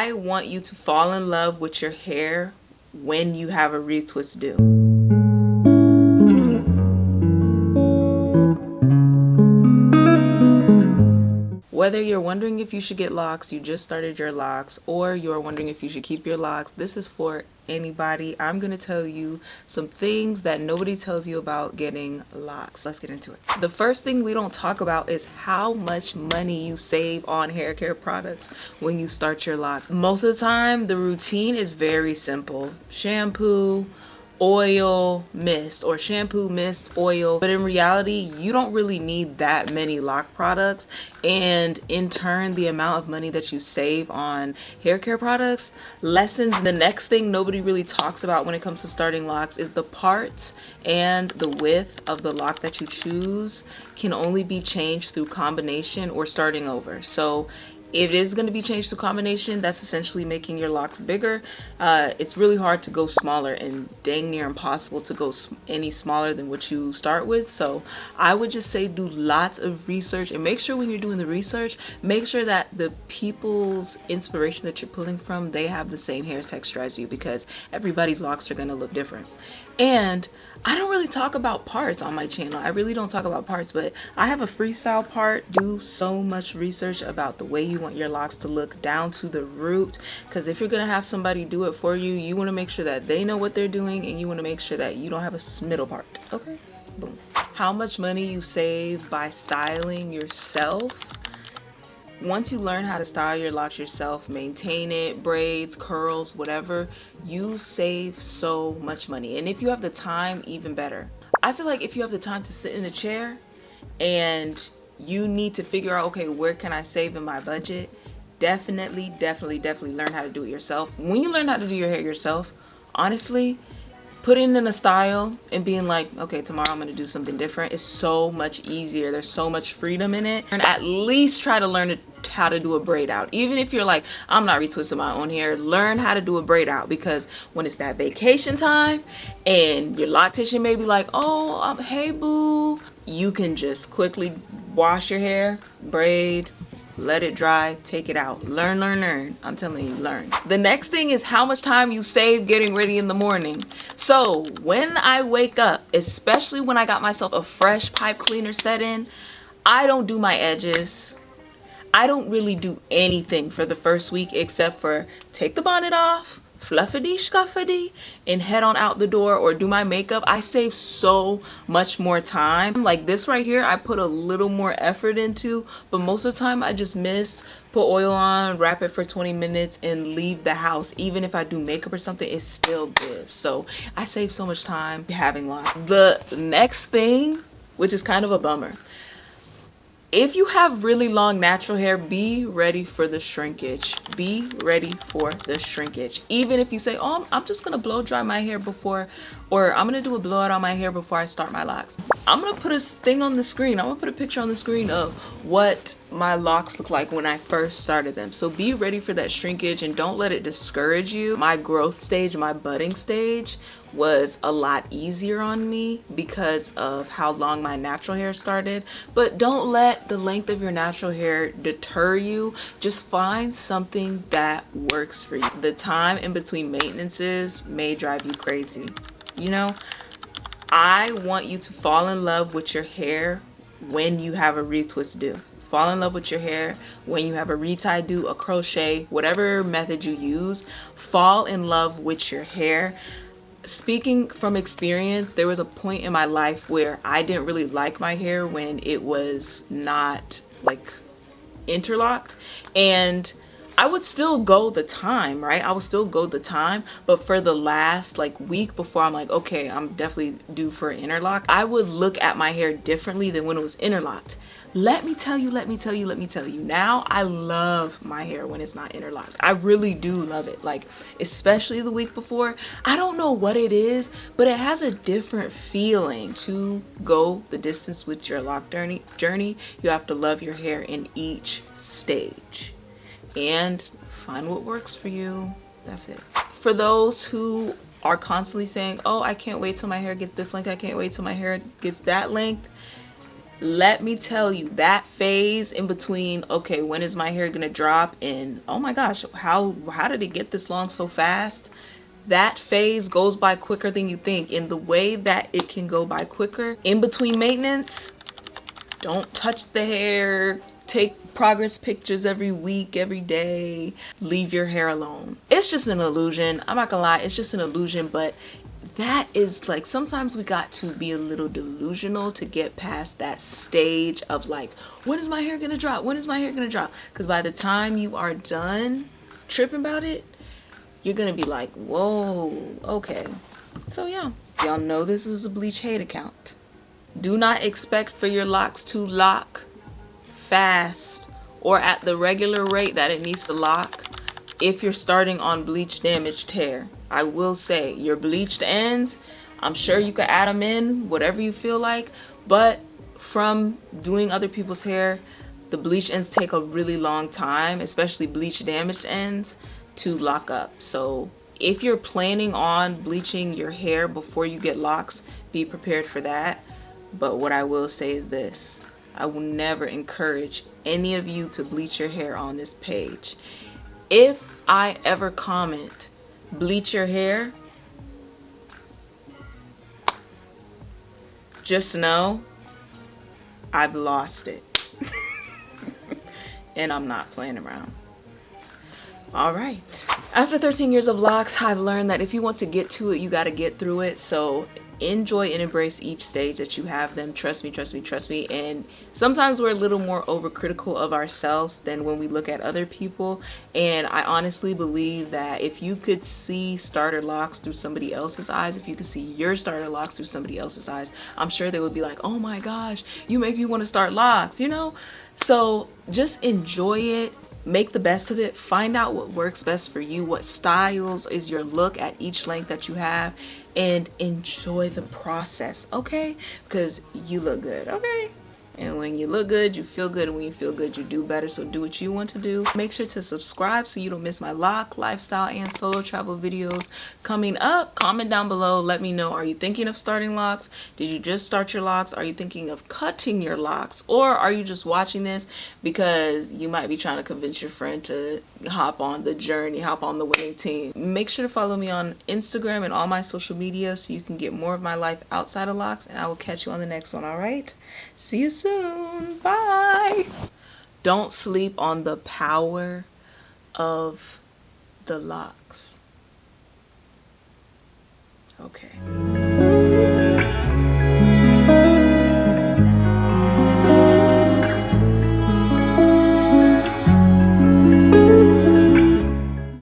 I want you to fall in love with your hair when you have a retwist due. Whether you're wondering if you should get locks, you just started your locks, or you're wondering if you should keep your locks, this is for anybody. I'm going to tell you some things that nobody tells you about getting locks. Let's get into it. The first thing we don't talk about is how much money you save on hair care products when you start your locks. Most of the time, the routine is very simple. Shampoo, oil, mist, or shampoo, mist, oil. But in reality, you don't really need that many lock products, and in turn the amount of money that you save on hair care products lessens. The next thing nobody really talks about when it comes to starting locks is the parts and the width of the lock that you choose can only be changed through combination or starting over. So it is going to be changed to combination. That's essentially making your locks bigger. It's really hard to go smaller and dang near impossible to go any smaller than what you start with. So I would just say do lots of research, and make sure when you're doing the research, make sure that the people's inspiration that you're pulling from, they have the same hair texture as you, because everybody's locks are going to look different. And I don't really talk about parts on my channel. I really don't talk about parts, but I have a freestyle part. Do so much research about the way you want your locks to look down to the root, because if you're gonna have somebody do it for you, you want to make sure that they know what they're doing, and you want to make sure that you don't have a middle part. Okay, boom. How much money you save by styling yourself. Once you learn how to style your locks yourself, maintain it, braids, curls, whatever, you save so much money. And if you have the time, even better. I feel like if you have the time to sit in a chair and you need to figure out, okay, where can I save in my budget? Definitely learn how to do it yourself. When you learn how to do your hair yourself, honestly, putting in a style and being like, okay, tomorrow I'm gonna do something different, is so much easier. There's so much freedom in it. And at least try to learn how to do a braid out. Even if you're like, I'm not retwisting my own hair, learn how to do a braid out, because when it's that vacation time and your loctician may be like, oh, hey boo, you can just quickly wash your hair, braid, let it dry, take it out. Learn. I'm telling you, learn. The next thing is how much time you save getting ready in the morning. So when I wake up, especially when I got myself a fresh pipe cleaner set in, I don't do my edges. I don't really do anything for the first week except for take the bonnet off, fluffity scuffity, and head on out the door, or do my makeup. I save so much more time. Like this right here, I put a little more effort into, but most of the time I just mist, put oil on, wrap it for 20 minutes, and leave the house. Even if I do makeup or something, it's still good. So I save so much time having locks. The next thing, which is kind of a bummer, if you have really long natural hair, be ready for the shrinkage. Be ready for the shrinkage. Even if you say, oh, I'm just gonna blow dry my hair before, or I'm gonna do a blowout on my hair before I start my locks. I'm gonna put a thing on the screen. I'm gonna put a picture on the screen of what my locks look like when I first started them. So be ready for that shrinkage and don't let it discourage you. My growth stage, my budding stage, was a lot easier on me because of how long my natural hair started. But don't let the length of your natural hair deter you. Just find something that works for you. The time in between maintenances may drive you crazy. You know, I want you to fall in love with your hair when you have a retwist due. Fall in love with your hair when you have a retie due, a crochet, whatever method you use. Fall in love with your hair. Speaking from experience, there was a point in my life where I didn't really like my hair when it was not like interlocked, and I would still go the time, right? I would still go the time, but for the last like week before I'm like, okay, I'm definitely due for an interlock, I would look at my hair differently than when it was interlocked. Let me tell you, now I love my hair when it's not interlocked. I really do love it. Like, especially the week before. I don't know what it is, but it has a different feeling. To go the distance with your lock journey, you have to love your hair in each stage and find what works for you. That's it. For those who are constantly saying, oh, I can't wait till my hair gets this length, I can't wait till my hair gets that length, let me tell you, that phase in between, okay, when is my hair gonna drop, and oh my gosh, how did it get this long so fast? That phase goes by quicker than you think. In the way that it can go by quicker, in between maintenance, don't touch the hair, take progress pictures every week, every day, leave your hair alone. It's just an illusion. I'm not gonna lie, it's just an illusion, but that is like, sometimes we got to be a little delusional to get past that stage of like, when is my hair gonna drop? When is my hair gonna drop? Because by the time you are done tripping about it, you're gonna be like, whoa, okay. So yeah, y'all know this is a bleach hate account. Do not expect for your locks to lock fast or at the regular rate that it needs to lock if you're starting on bleach damaged hair. I will say, your bleached ends, I'm sure you could add them in, whatever you feel like, but from doing other people's hair, the bleached ends take a really long time, especially bleach damaged ends, to lock up. So if you're planning on bleaching your hair before you get locks, be prepared for that. But what I will say is this: I will never encourage any of you to bleach your hair on this page. If I ever comment, bleach your hair, just know I've lost it. And I'm not playing around. Alright. After 13 years of locks, I've learned that if you want to get to it, you got to get through it. So enjoy and embrace each stage that you have them. Trust me, trust me, trust me. And sometimes we're a little more overcritical of ourselves than when we look at other people. And I honestly believe that if you could see starter locks through somebody else's eyes, if you could see your starter locks through somebody else's eyes, I'm sure they would be like, oh my gosh, you make me want to start locks, you know? So just enjoy it. Make the best of it. Find out what works best for you, what styles is your look at each length that you have, and enjoy the process, okay? Because you look good, okay? And when you look good, you feel good, and when you feel good, you do better. So do what you want to do. Make sure to subscribe so you don't miss my lock, lifestyle, and solo travel videos coming up. Comment down below. Let me know, are you thinking of starting locks? Did you just start your locks? Are you thinking of cutting your locks? Or are you just watching this because you might be trying to convince your friend to hop on the journey, hop on the winning team? Make sure to follow me on Instagram and all my social media so you can get more of my life outside of locks, and I will catch you on the next one, all right? See you soon. Bye. Don't sleep on the power of the locks. Okay.